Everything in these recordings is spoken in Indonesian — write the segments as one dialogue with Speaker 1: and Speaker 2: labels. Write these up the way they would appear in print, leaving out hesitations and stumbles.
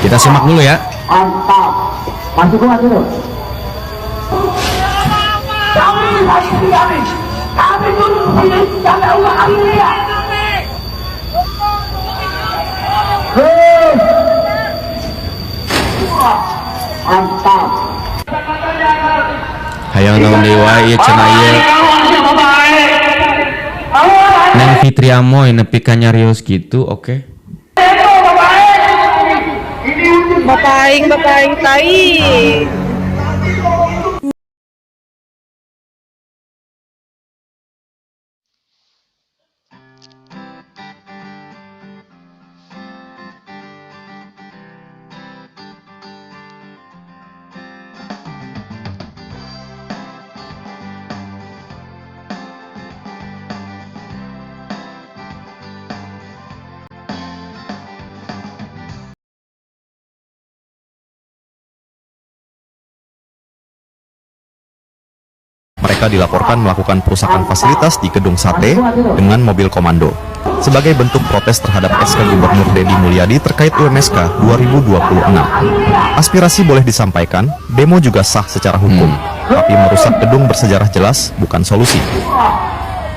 Speaker 1: Kita simak dulu ya.
Speaker 2: Mantap. Masuk kuat dulu. Kami dulu sini sampai ulang akhirnya. Mantap.
Speaker 1: Hayang naon dewa ieu cenah ieu. Neng Fitri Amoy nepi ka nyarios gitu, oke.
Speaker 3: Bapak aing tai.
Speaker 4: Mereka dilaporkan melakukan perusakan fasilitas di Gedung Sate dengan mobil komando sebagai bentuk protes terhadap SK Gubernur Deddy Mulyadi terkait UMSK 2026. Aspirasi boleh disampaikan, demo juga sah secara hukum, tapi merusak gedung bersejarah jelas bukan solusi.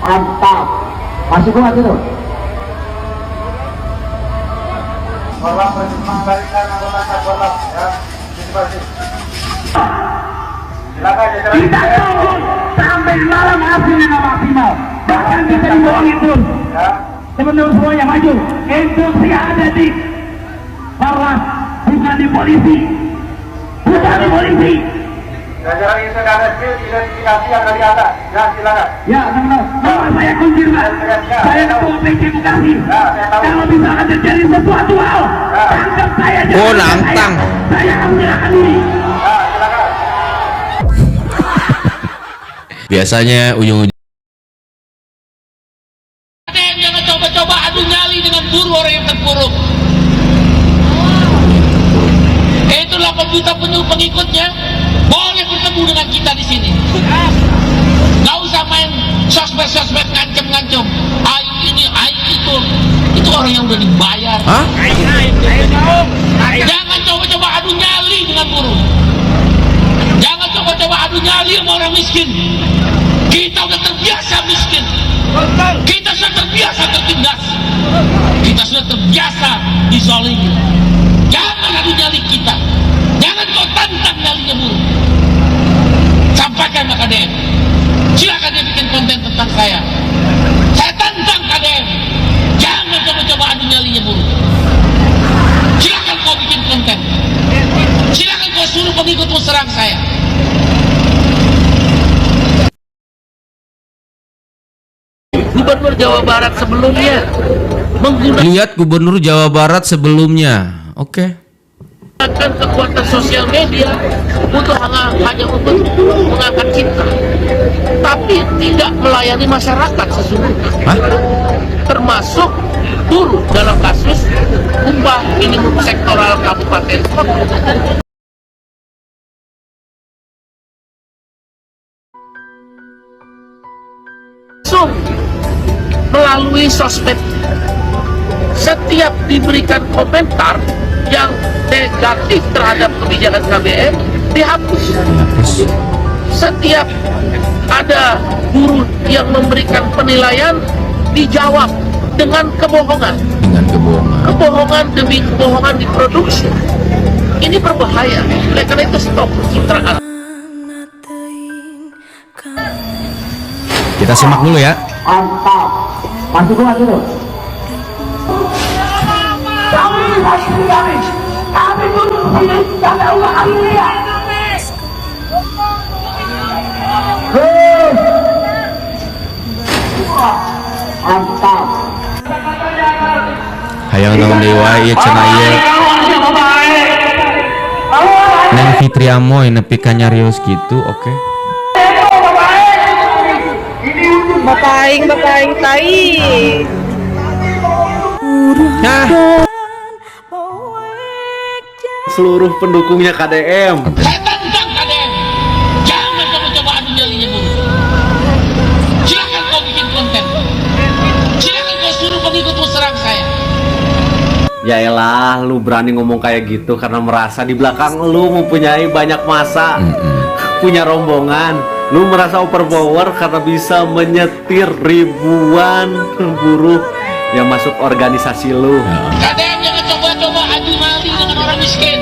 Speaker 2: Mantap. Masuk kuat dulu. Kita tunggu sampai malam hasilnya maksimal. Bahkan kita dibohongin pun. Teman-teman semuanya maju. Instruksi ada di bawah, bukan di polisi. Bukan di polisi.
Speaker 5: Jajaran integrasi identifikasi yang dari atas. Ya, silakan.
Speaker 2: Ya, teman-teman. Nama saya konfirmasi. Saya ketua PJ Bekasi. Kalau misalkan terjadi sesuatu hal, tangkap saya.
Speaker 1: Oh, nantang.
Speaker 2: Saya akan menyerahkan diri.
Speaker 5: Ya, silakan.
Speaker 1: Biasanya ujung-ujung
Speaker 6: Jangan coba-coba adu nyali dengan buru orang yang terpuruk. Itu 8 juta pengikutnya boleh bertemu dengan kita di sini. Gak usah main sosmed ngancem-ngancem. Ayo ini, ayo itu. Itu orang yang udah dibayar.
Speaker 1: hah?
Speaker 6: Jangan coba-coba adu nyali dengan buruh. Jangan coba-coba adu nyali sama orang miskin. Kita udah terbiasa miskin. Kita sudah terbiasa tertindas. Kita sudah terbiasa dizalimi. Jangan adu nyali kita. Jangan kau tantang nyalinya buruh. Sampaikan ke KDM. Silakan dia bikin konten tentang saya. Saya tantang KDM. Jangan coba-coba adu nyalinya buruh. Silakan kau bikin konten. Silakan kau suruh pengikutmu serang saya. Gubernur Jawa Barat sebelumnya menggunakan
Speaker 1: Lihat Gubernur Jawa Barat sebelumnya, oke.
Speaker 6: kekuatan sosial media untuk hanya untuk mengangkat citra, tapi tidak melayani masyarakat sesungguhnya.
Speaker 1: Hah?
Speaker 6: Termasuk buruh dalam kasus upah minimum sektoral kabupaten kota. Langsung melalui sosmed, setiap diberikan komentar yang negatif terhadap kebijakan KBM dihapus. Setiap ada buruh yang memberikan penilaian dijawab dengan kebohongan. Kebohongan demi kebohongan diproduksi. Ini berbahaya. Oleh karena itu stop pencitraan.
Speaker 1: Kita simak dulu ya.
Speaker 2: Mantap. Masuk kuat dulu. Kami dulu sini sampai ulang akhirnya. Mantap.
Speaker 1: Hayang naon dewa ieu cenah ieu. Neng Fitri Amoy nepi ka nyarios gitu, oke.
Speaker 3: Bapak aing tai.
Speaker 1: Nah,
Speaker 7: Seluruh pendukungnya KDM.
Speaker 6: Saya tantang KDM. Jangan coba-coba adu nyalinya buruh. Silakan kau bikin konten. Silakan kau suruh pengikutmu serang saya.
Speaker 7: Yaelah, lu berani ngomong kayak gitu karena merasa di belakang lu mempunyai banyak masa, punya rombongan. Lu merasa overpower karena bisa menyetir ribuan buruh yang masuk organisasi lu.
Speaker 6: KDM jangan coba-coba adu nyali dengan orang miskin.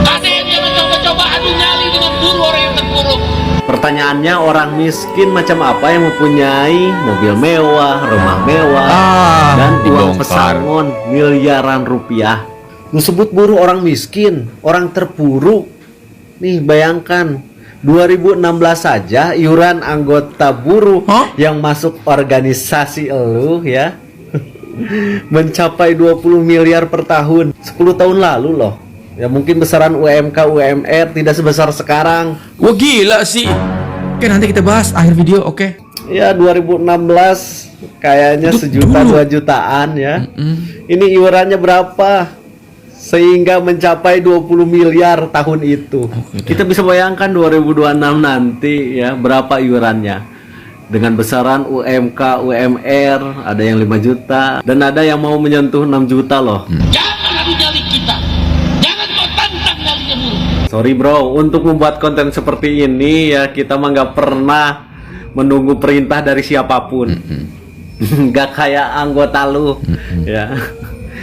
Speaker 6: KDM jangan coba-coba adu nyali dengan buruh orang yang terpuruk.
Speaker 7: Pertanyaannya, orang miskin macam apa yang mempunyai mobil mewah, rumah mewah, dan uang
Speaker 1: dibongkar.
Speaker 7: pesangon miliaran rupiah? Lu sebut buruh orang miskin, orang terpuruk. Nih bayangkan, 2016 saja iuran anggota buruh yang masuk organisasi elu ya mencapai 20 miliar per tahun. 10 tahun lalu loh. Ya mungkin besaran UMK UMR tidak sebesar sekarang.
Speaker 1: Wah gila sih. Oke, nanti kita bahas akhir video, oke?
Speaker 7: Ya 2016 kayaknya
Speaker 1: Itu
Speaker 7: sejuta
Speaker 1: dulu.
Speaker 7: 2 jutaan ya. Ini iurannya berapa? Sehingga mencapai 20 miliar tahun itu. Kita bisa bayangkan 2026 nanti ya berapa iurannya. Dengan besaran UMK, UMR, ada yang 5 juta dan ada yang mau menyentuh 6 juta loh.
Speaker 6: Jangan adu nyali kita. Jangan kau tantang nyalinya buruh.
Speaker 7: Sorry bro, untuk membuat konten seperti ini ya kita mah nggak pernah menunggu perintah dari siapapun. Nggak kayak anggota lu ya.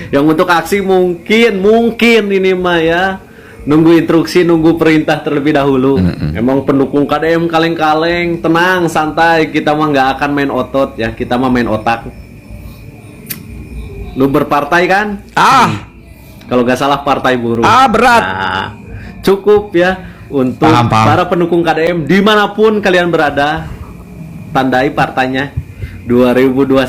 Speaker 7: Yang untuk aksi mungkin ini mah ya nunggu instruksi, nunggu perintah terlebih dahulu. Emang pendukung KDM kaleng-kaleng, tenang, santai. Kita mah nggak akan main otot ya, kita mah main otak. Lu berpartai kan? Kalau nggak salah partai buruh.
Speaker 1: Berat.
Speaker 7: Nah, cukup ya untuk
Speaker 1: Paham.
Speaker 7: para pendukung KDM dimanapun kalian berada, tandai partainya 2029.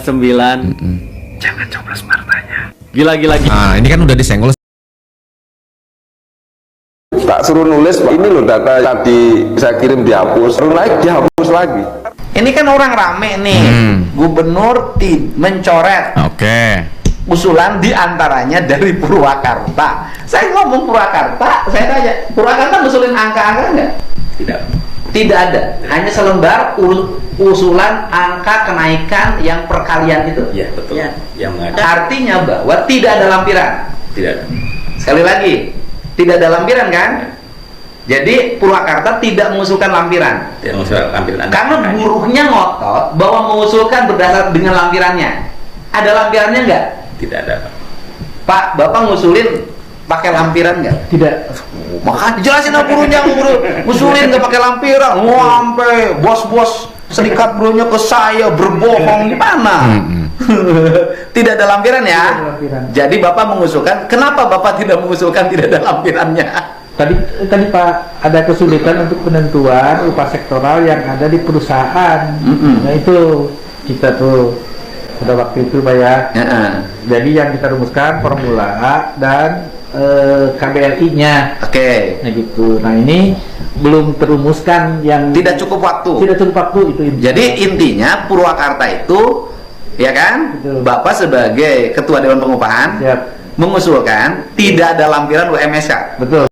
Speaker 7: Jangan coblos partainya. Gila.
Speaker 1: Nah, ini kan udah disenggol.
Speaker 8: Tak suruh nulis, ini loh data tadi saya kirim dihapus, suruh naik dihapus lagi.
Speaker 2: Ini kan orang rame nih. Gubernur mencoret
Speaker 1: Oke.
Speaker 2: usulan diantaranya dari Purwakarta. Saya ngomong Purwakarta, saya tanya, Purwakarta ngusulin angka-angka enggak? Tidak ada. Hanya selembar usulan angka kenaikan yang perkalian itu.
Speaker 9: Ya betul.
Speaker 2: Ya.
Speaker 9: Yang ada.
Speaker 2: Artinya bahwa tidak ada lampiran.
Speaker 9: Tidak ada.
Speaker 2: Sekali lagi, tidak ada lampiran kan? Jadi Purwakarta tidak mengusulkan lampiran.
Speaker 9: Tidak masalah lampiran Anda.
Speaker 2: Karena buruhnya ngotot bahwa mengusulkan berdasar dengan lampirannya. Ada lampirannya enggak?
Speaker 9: Tidak ada.
Speaker 2: Pak, Bapak ngusulin pakai lampiran nggak? Tidak. Maka dijelasin sama buruhnya, ngusulin nggak pakai lampiran. Wah, sampai bos-bos serikat buruhnya ke saya berbohong gimana? Tidak ada lampiran ya? Jadi Bapak mengusulkan. Kenapa Bapak tidak mengusulkan tidak ada lampirannya?
Speaker 10: Tadi Pak, ada kesulitan untuk penentuan upah sektoral yang ada di perusahaan. Nah itu kita tuh pada waktu itu Pak ya. Jadi yang kita rumuskan formula A dan KBLI-nya.
Speaker 2: Oke.
Speaker 10: Nah gitu. Nah ini belum terumuskan yang
Speaker 2: Tidak cukup waktu.
Speaker 10: Tidak cukup waktu itu.
Speaker 2: Jadi intinya Purwakarta itu, ya kan?
Speaker 10: Betul.
Speaker 2: Bapak sebagai Ketua Dewan Pengupahan
Speaker 10: Siap.
Speaker 2: mengusulkan tidak ada lampiran UMSK.
Speaker 10: Betul.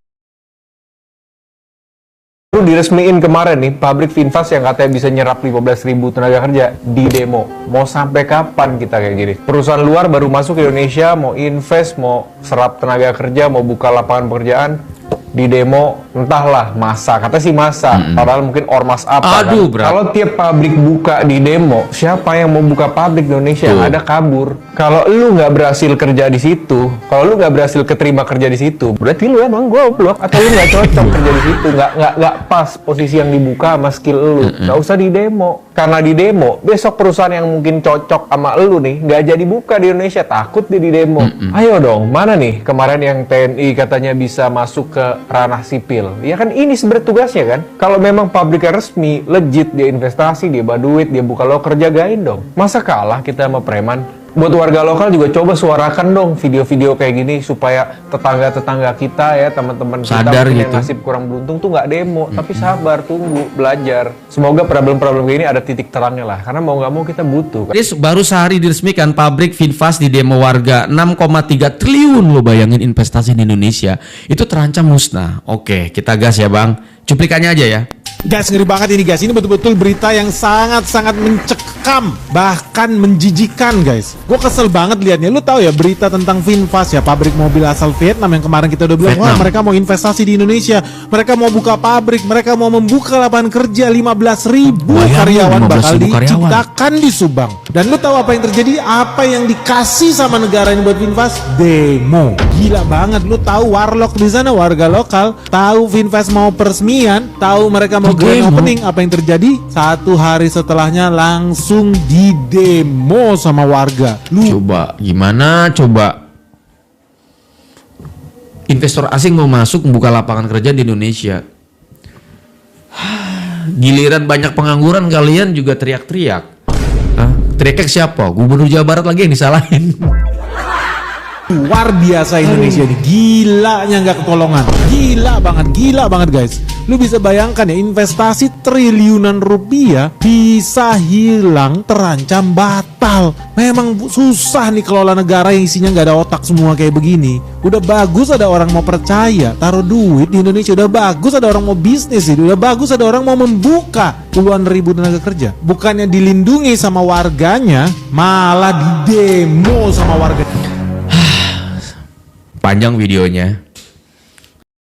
Speaker 11: Itu diresmiin kemarin nih, pabrik Finfast yang katanya bisa nyerap 15.000 tenaga kerja di demo. Mau sampai kapan kita kayak gini? Perusahaan luar baru masuk ke Indonesia, mau invest, mau serap tenaga kerja, mau buka lapangan pekerjaan, di demo, entahlah masa, kata sih masa, padahal mungkin ormas apa.
Speaker 1: Aduh,
Speaker 11: kan?
Speaker 1: berat.
Speaker 11: Kalau tiap pabrik buka di demo, siapa yang mau buka pabrik di Indonesia? Yang ada kabur. Kalau lu nggak berhasil kerja di situ, kalau lu nggak berhasil keterima kerja di situ, berarti lu emang goblok atau lu nggak cocok kerja di situ, nggak pas posisi yang dibuka sama skill lu. Nggak usah di demo, karena di demo besok perusahaan yang mungkin cocok sama lu nih nggak jadi buka di Indonesia, takut dia di demo. Ayo dong, mana nih kemarin yang TNI katanya bisa masuk ke ranah sipil? Ya kan ini sebenarnya tugasnya kan. Kalau memang pabriknya resmi, legit, dia investasi, dia baduit, dia buka loker, jagain dong. Masa kalah kita sama preman? Buat warga lokal juga coba suarakan dong video-video kayak gini supaya tetangga-tetangga kita ya, teman-teman kita
Speaker 1: Sadar
Speaker 11: mungkin
Speaker 1: gitu.
Speaker 11: yang nasib kurang beruntung tuh nggak demo, tapi sabar, tunggu, belajar. Semoga problem-problem kayak ini ada titik terangnya lah, karena mau nggak mau kita butuh.
Speaker 1: Jadi baru sehari diresmikan pabrik Finfast di demo warga 6,3 triliun, lo bayangin investasi di Indonesia itu terancam musnah. Oke, kita gas ya bang. Cuplikannya aja ya.
Speaker 12: Guys, ngeri banget ini guys. Ini betul-betul berita yang sangat-sangat mencekam, bahkan menjijikan guys. Gue kesel banget liatnya. Lu tahu ya berita tentang VinFast ya, pabrik mobil asal Vietnam yang kemarin kita udah bilang, wah mereka mau investasi di Indonesia, mereka mau buka pabrik, mereka mau membuka lapangan kerja 15.000 karyawan bakal diciptakan di Subang. Dan lu tahu apa yang terjadi? Apa yang dikasih sama negara ini buat VinFast? Demo. Gila banget. Lu tahu warlock di sana, warga lokal, tahu VinFast mau peresmian, tahu mereka mau grand opening, apa yang terjadi? 1 hari setelahnya langsung didemo sama warga. Lu
Speaker 1: Coba gimana coba? Investor asing mau masuk membuka lapangan kerja di Indonesia. Giliran banyak pengangguran kalian juga teriak-teriak. Hah? Teriaknya ke siapa? Gubernur Jawa Barat lagi yang disalahin.
Speaker 12: luar biasa Indonesia ini, gilanya nggak ketolongan, gila banget guys. Lu bisa bayangkan ya, investasi triliunan rupiah bisa hilang, terancam batal. Memang susah nih kelola negara yang isinya nggak ada otak semua kayak begini. Udah bagus ada orang mau percaya taruh duit di Indonesia, udah bagus ada orang mau bisnis, udah bagus ada orang mau membuka puluhan ribu tenaga kerja. Bukannya dilindungi sama warganya, malah didemo sama warga.
Speaker 1: Panjang videonya.